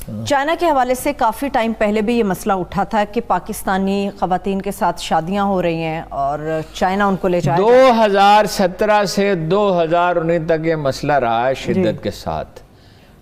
China के हवाले से काफ़ी टाइम पहले भी ये मसला उठा था कि पाकिस्तानी ख़वातीन के साथ शादियां हो रही हैं और चाइना उनको ले जाएगा। 2017 से 2019 तक ये मसला रहा है शिद्दत के साथ।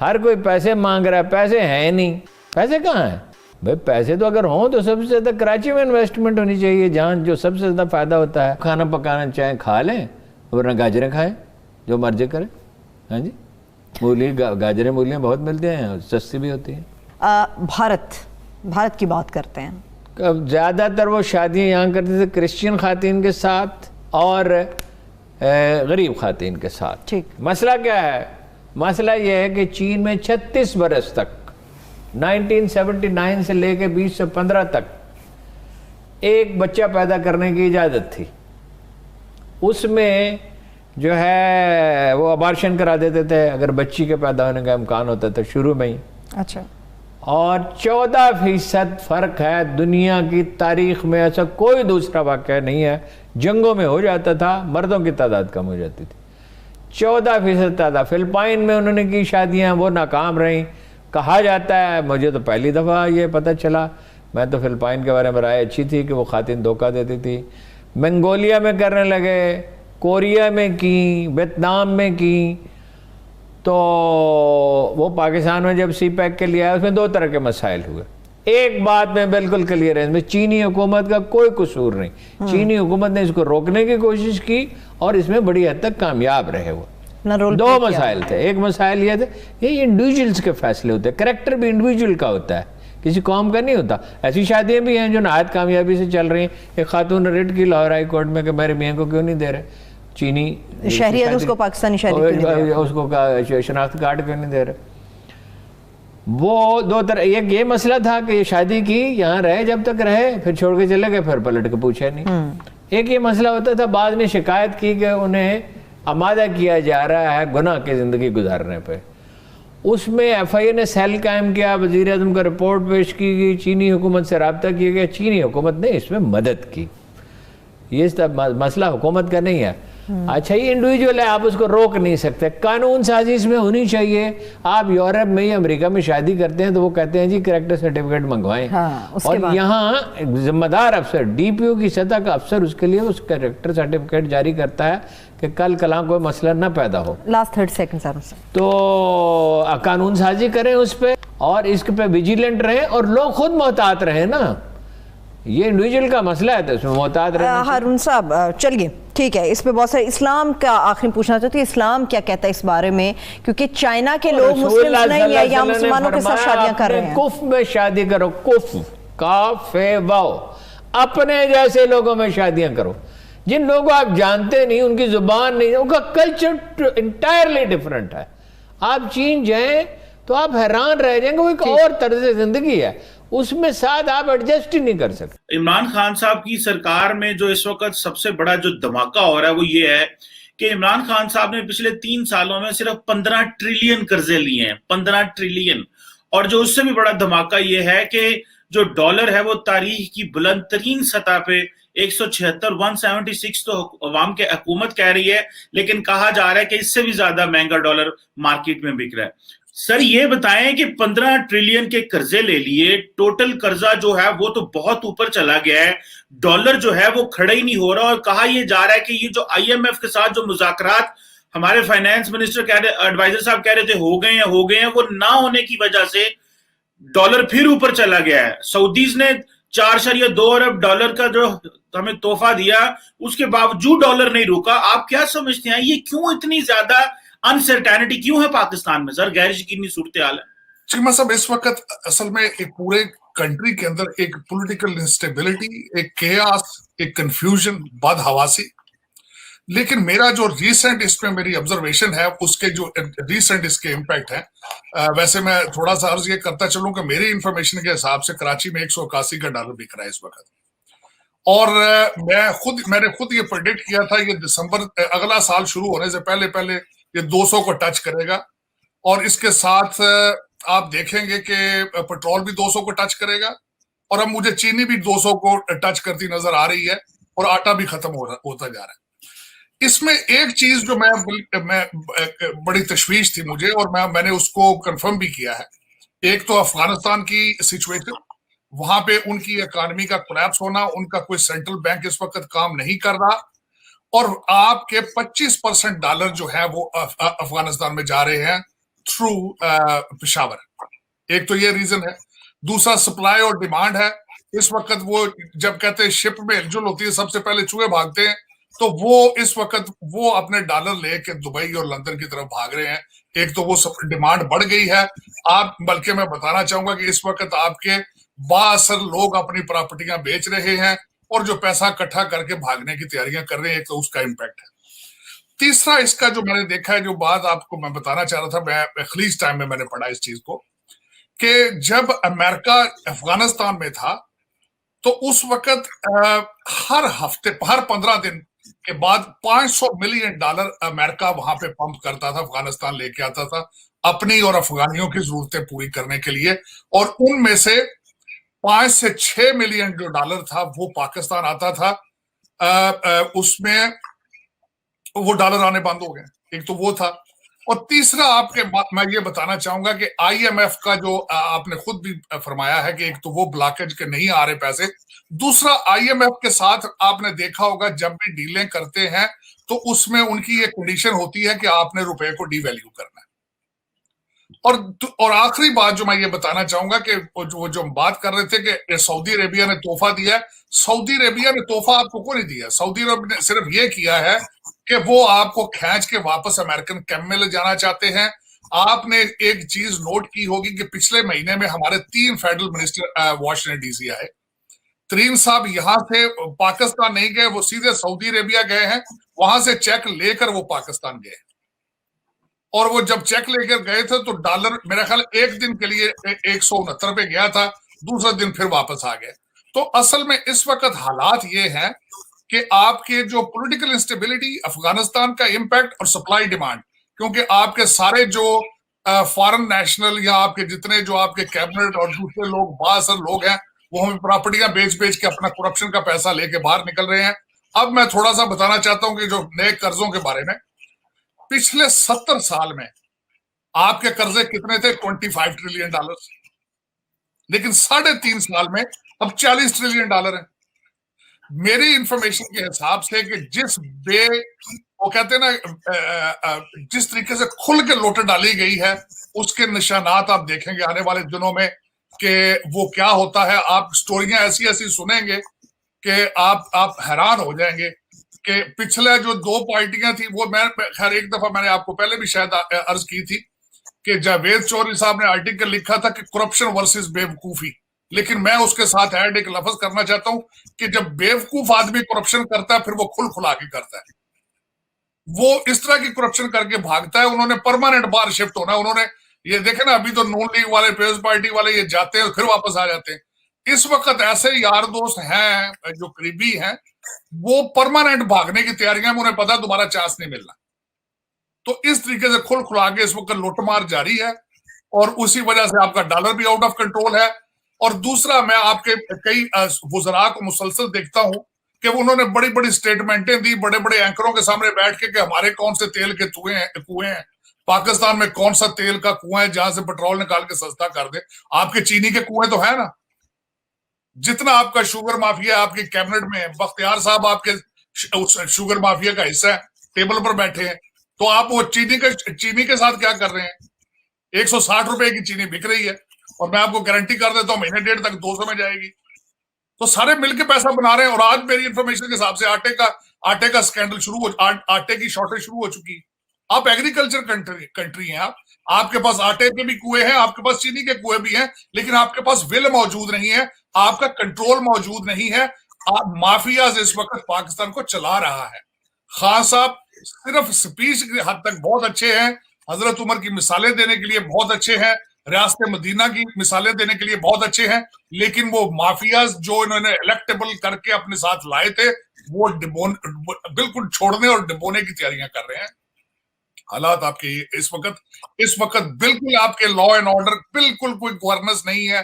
हर कोई पैसे मांग रहा है, पैसे हैं नहीं। पैसे कहाँ हैं भाई? पैसे तो अगर हों तो सबसे ज़्यादा कराची में इन्वेस्टमेंट होनी चाहिए, जहाँ जो सबसे ज़्यादा फ़ायदा होता है। खाना पकाना चाहें खा लें, वरना गाजरें खाएं, जो मर्जी करें। हाँ जी, मूली गाजरें मूलियाँ बहुत मिलती हैं, सस्ती भी होती हैं। भारत की बात करते हैं। ज़्यादातर वो शादियाँ यहाँ करते थे क्रिश्चियन खातीन के साथ और गरीब खातीन के साथ। ठीक, मसला क्या है? मसला ये है कि चीन में 36 बरस तक 1979 से लेके 2015 तक एक बच्चा पैदा करने की इजाज़त थी। उसमें जो है वो अबार्शन करा देते थे अगर बच्ची के पैदा होने का इम्कान होता था शुरू में ही। अच्छा। और 14% फ़र्क है। दुनिया की तारीख में ऐसा कोई दूसरा वाक़या नहीं है। जंगों में हो जाता था, मर्दों की तादाद कम हो जाती थी। 14% ज़्यादा। फिलिपाइन में उन्होंने की शादियाँ, वो नाकाम रहीं। कहा जाता है, मुझे तो पहली दफ़ा ये पता चला, मैं तो फिलिपाइन के बारे में राय अच्छी थी कि वो खातिन धोखा देती थी। मंगोलिया में करने लगे, कोरिया में की, वियतनाम में की। तो वो पाकिस्तान में जब CPEC के लिए आया, उसमें 2 तरह के मसाइल हुए। एक बात में बिल्कुल क्लियर है, इसमें चीनी हुकूमत का कोई कसूर नहीं। चीनी हुकूमत ने इसको रोकने की कोशिश की और इसमें बड़ी हद तक कामयाब रहे। वो 2 मसाइल थे। एक मसाइल ये थे, ये इंडिविजुअल्स के फैसले होते हैं। करेक्टर भी इंडिविजुअल का होता है, किसी कौम का नहीं होता। ऐसी शादियाँ भी हैं जो नहायत कामयाबी से चल रही हैं। एक खातून ने रिट की लाहौर हाई कोर्ट में कि मेरे मियाँ को क्यों नहीं दे रहे चीनी शहरियत, उसको पाकिस्तानी शहरियत, उसको शनाख्त कार्ड क्यों नहीं दे रहे। वो 2 तरह, एक ये मसला था कि ये शादी की, यहाँ रहे जब तक रहे, फिर छोड़ के चले गए, फिर पलट के पूछे नहीं। एक ये मसला होता था, बाद में शिकायत की कि उन्हें आमादा किया जा रहा है गुनाह की ज़िंदगी गुजारने पे। उसमें FIA ने सेल कायम किया, वज़ीर आज़म को रिपोर्ट पेश की गई, चीनी हुकूमत से रब्ता किया गया। चीनी हुकूमत ने इसमें मदद की। ये सब मसला हुकूमत का नहीं है। अच्छा, ये इंडिविजुअल है, आप उसको रोक नहीं सकते। कानून साजी इसमें होनी चाहिए। आप यूरोप में या अमेरिका में शादी करते हैं तो वो कहते हैं जी कैरेक्टर सर्टिफिकेट मंगवाएं। हाँ, और यहाँ जिम्मेदार अफसर, DPO की सतह का अफसर उसके लिए उस कैरेक्टर सर्टिफिकेट जारी करता है कि कल कला कोई मसला ना पैदा हो। Last 30 second sir. तो कानून साजी करें उस पर और इसके पे विजिलेंट रहें और लोग खुद मोहतात रहें ना। ये इंडिविजुअल का मसला है तो इसमें मोहतात रहना। हारून साहब चलिए, ठीक है, इस पे बहुत सारे इस्लाम का आखिरी पूछना चाहती हूँ, इस्लाम क्या कहता है इस बारे में? क्योंकि चाइना के लोग मुस्लिम नहीं है या मुसलमानों के साथ शादियां कर रहे हैं। कुफ में शादी करो, कुफ काफे वाओ, अपने जैसे लोगों में शादियां करो। जिन लोगों को आप जानते नहीं, उनकी जुबान नहीं, उनका कल्चर इंटायरली डिफरेंट है। आप चीन जाएं तो आप हैरान रह जाएंगे, वो एक और तर्ज जिंदगी है, उसमें साथ आप एडजस्ट ही नहीं कर सकते। इमरान खान साहब की सरकार में जो इस वक्त सबसे बड़ा जो धमाका हो रहा है वो ये है कि इमरान खान साहब ने पिछले 3 सालों में सिर्फ 15 ट्रिलियन कर्जे लिए हैं, 15 ट्रिलियन। और जो उससे भी बड़ा धमाका ये है कि जो डॉलर है वो तारीख की बुलंद तरीन सतह पे 176 तो अवाम के हुकूमत कह रही है, लेकिन कहा जा रहा है कि इससे भी ज्यादा महंगा डॉलर मार्केट में बिक रहा है। सर ये बताएं कि 15 ट्रिलियन के कर्जे ले लिए, टोटल कर्जा जो है वो तो बहुत ऊपर चला गया है, डॉलर जो है वो खड़ा ही नहीं हो रहा। और कहा यह जा रहा है कि ये जो IMF के साथ जो मुज़ाकरात हमारे फाइनेंस मिनिस्टर कह रहे, एडवाइजर साहब कह रहे थे हो गए हैं, वो ना होने की वजह से डॉलर फिर ऊपर चला गया है। सऊदीज ने 4.2 अरब डॉलर का जो हमें तोहफा दिया, उसके बावजूद डॉलर नहीं रुका। आप क्या समझते हैं, ये क्यों इतनी ज्यादा अनसर्टेनिटी क्यों है पाकिस्तान में? सर गैर यकीनी सूरत हाल है। चीमा साहब, इस वक्त असल में एक पूरे कंट्री के अंदर एक पॉलिटिकल इंस्टेबिलिटी, एक केयास, एक कंफ्यूजन, बदहवासी। लेकिन मेरा जो रीसेंट इसमें मेरी ऑब्जर्वेशन है, उसके जो रीसेंट इसके इम्पैक्ट है, वैसे मैं थोड़ा सा अर्ज ये करता चलूं कि मेरी इंफॉर्मेशन के हिसाब से कराची में 181 का डॉलर बिक रहा है इस वक्त। और मैंने खुद ये प्रेडिक्ट किया था ये दिसंबर अगला साल शुरू होने से पहले ये 200 को टच करेगा। और इसके साथ आप देखेंगे कि पेट्रोल भी 200 को टच करेगा और अब मुझे चीनी भी 200 को टच करती नजर आ रही है और आटा भी खत्म होता जा रहा है। इसमें एक चीज जो मैं, बड़ी तशवीश थी मुझे और मैंने उसको कंफर्म भी किया है एक तो अफगानिस्तान की सिचुएशन, वहां पे उनकी इकोनॉमी का कोलैप्स होना, उनका कोई सेंट्रल बैंक इस वक्त काम नहीं कर रहा, और आपके 25% डॉलर जो है वो अफगानिस्तान में जा रहे हैं थ्रू पेशावर। एक तो ये रीजन है। दूसरा सप्लाई और डिमांड है। इस वक्त वो जब कहते हैं शिप में हिलजुल होती है, सबसे पहले चूहे भागते हैं, तो वो इस वक्त वो अपने डॉलर लेके दुबई और लंदन की तरफ भाग रहे हैं। एक तो वो डिमांड बढ़ गई है। आप बल्कि मैं बताना चाहूंगा कि इस वक्त आपके बासर लोग अपनी प्रॉपर्टियां बेच रहे हैं और जो पैसा इकट्ठा करके भागने की तैयारियां कर रहे हैं। एक तो उसका इम्पैक्ट है। तीसरा इसका जो मैंने देखा है, जो बात आपको मैं बताना चाह रहा था, मैं खलीज टाइम में मैंने पढ़ा इस चीज को, कि जब अमेरिका अफगानिस्तान में था तो उस वक्त हर हफ्ते, हर 15 दिन के बाद $500 मिलियन अमेरिका वहां पे पंप करता था, अफगानिस्तान लेके आता था अपनी और अफगानियों की जरूरतें पूरी करने के लिए। और उनमें से 5 से 6 मिलियन जो डॉलर था वो पाकिस्तान आता था। उसमें वो डॉलर आने बंद हो गए। एक तो वो था। और तीसरा आपके मैं ये बताना चाहूंगा कि IMF का जो आपने खुद भी फरमाया है कि एक तो वो ब्लॉकेज के नहीं आ रहे पैसे, दूसरा IMF के साथ आपने देखा होगा जब भी डीलें करते हैं तो उसमें उनकी ये कंडीशन होती है कि आपने रुपए को डिवैल्यू करना है। और आखिरी बात जो मैं ये बताना चाहूंगा कि जो हम बात कर रहे थे कि सऊदी अरेबिया ने तोहफा दिया है, सऊदी अरेबिया ने तोहफा आपको को नहीं दिया। सऊदी अरब ने सिर्फ ये किया है कि वो आपको खींच के वापस अमेरिकन कैंप में ले जाना चाहते हैं। आपने एक चीज नोट की होगी कि पिछले महीने में हमारे 3 फेडरल मिनिस्टर वॉशिंगटन DC आए। तरीन साहब यहां से पाकिस्तान नहीं गए, वो सीधे सऊदी अरेबिया गए हैं, वहां से चेक लेकर वो पाकिस्तान गए। और वो जब चेक लेकर गए थे तो डॉलर मेरा ख्याल एक दिन के लिए 169 पे गया था, दूसरा दिन फिर वापस आ गए। तो असल में इस वक्त हालात ये हैं कि आपके जो पॉलिटिकल इंस्टेबिलिटी, अफगानिस्तान का इंपैक्ट और सप्लाई डिमांड, क्योंकि आपके सारे जो फॉरेन नेशनल या आपके जितने जो आपके कैबिनेट और दूसरे लोग बासर लोग हैं वो हमें प्रॉपर्टियां बेच बेच के अपना करप्शन का पैसा लेके बाहर निकल रहे हैं। अब मैं थोड़ा सा बताना चाहता हूं कि जो नए कर्जों के बारे में, पिछले 70 साल में आपके कर्जे कितने थे? $25 ट्रिलियन, लेकिन 3.5 साल में अब $40 ट्रिलियन है। मेरी इंफॉर्मेशन के हिसाब से कि वो कहते हैं ना, जिस तरीके से खुल के लोटे डाली गई है उसके निशानात आप देखेंगे आने वाले दिनों में कि वो क्या होता है। आप स्टोरियां ऐसी ऐसी सुनेंगे कि आप हैरान हो जाएंगे कि पिछले जो 2 पार्टियां थी वो, मैं खैर एक दफा मैंने आपको पहले भी शायद अर्ज की थी कि जावेद चौधरी साहब ने आर्टिकल लिखा था कि करप्शन वर्सेस बेवकूफी, लेकिन मैं उसके साथ ऐड एक लफ्ज करना चाहता हूं कि जब बेवकूफ आदमी करप्शन करता है फिर वो खुला के करता है। वो इस तरह की करप्शन करके भागता है। उन्होंने परमानेंट बाहर शिफ्ट होना। उन्होंने ये देखे ना, अभी तो नून लीग वाले, पीपल्स पार्टी वाले ये जाते हैं फिर वापस आ जाते हैं। इस वक्त ऐसे यार दोस्त हैं जो करीबी हैं, वो परमानेंट भागने की तैयारियां में, उन्हें पता दोबारा चांस नहीं मिलना। तो इस तरीके से खुला के इस वक्त लूटमार जारी है और उसी वजह से आपका डॉलर भी आउट ऑफ कंट्रोल है। और दूसरा, मैं आपके कई वुज़रा को मुसलसल देखता हूं कि उन्होंने बड़ी बड़ी स्टेटमेंटें दी बड़े बड़े एंकरों के सामने बैठ के कि हमारे कौन से तेल के कुएं हैं, पाकिस्तान में कौन सा तेल का कुआं है जहां से पेट्रोल निकाल के सस्ता कर दे। आपके चीनी के कुएं तो है ना। जितना आपका शुगर माफिया आपकी कैबिनेट में है, बख्तियार साहब आपके शुगर माफिया का हिस्सा है, टेबल पर बैठे हैं, तो आप वो चीनी के साथ क्या कर रहे हैं? 160 रुपए की चीनी बिक रही है और मैं आपको गारंटी कर देता हूं महीने डेढ़ तक 200 में जाएगी। तो सारे मिलके पैसा बना रहे हैं। और आज मेरी इंफॉर्मेशन के हिसाब से आटे का स्कैंडल आटे की शॉर्टेज शुरू हो चुकी है। आप एग्रीकल्चर कंट्री हैं, आपके पास आटे के भी कुएं हैं, आपके पास चीनी के कुएं भी हैं, लेकिन आपके पास विल मौजूद नहीं है, आपका कंट्रोल मौजूद नहीं है। आप माफियाज इस वक्त पाकिस्तान को चला रहा है। खान साहब सिर्फ स्पीच की हद तक बहुत अच्छे हैं, हजरत उमर की मिसालें देने के लिए बहुत अच्छे हैं, रियासत मदीना की मिसालें देने के लिए बहुत अच्छे हैं, लेकिन वो माफियाज जो इन्होंने इलेक्टेबल करके अपने साथ लाए थे वो बिल्कुल छोड़ने और डिबोने की तैयारियां कर रहे हैं। हालात आपके इस वक्त बिल्कुल आपके लॉ एंड ऑर्डर बिल्कुल कोई गवर्नेंस नहीं है।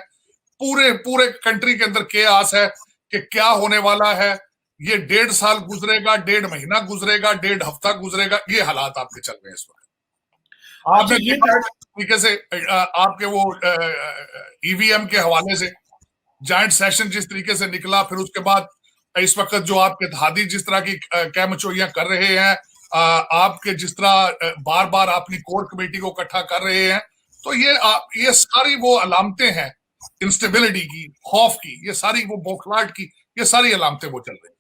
पूरे कंट्री के अंदर केओस है कि क्या होने वाला है। ये 1.5 साल गुजरेगा, 1.5 महीना गुजरेगा, 1.5 हफ्ता गुजरेगा, ये हालात आपके चल रहे हैं इस वक्त। तरीके से आपके वो ईवीएम के हवाले से जॉइंट सेशन जिस तरीके से निकला, फिर उसके बाद इस वक्त जो आपके हादी जिस तरह की कैमचोइयां कर रहे हैं, आपके जिस तरह बार बार अपनी कोर कमेटी को इकट्ठा कर रहे हैं, तो ये सारी वो अलामतें हैं इंस्टेबिलिटी की, खौफ की, ये सारी वो बौखलाहट की, ये सारी अलामतें वो चल रही हैं।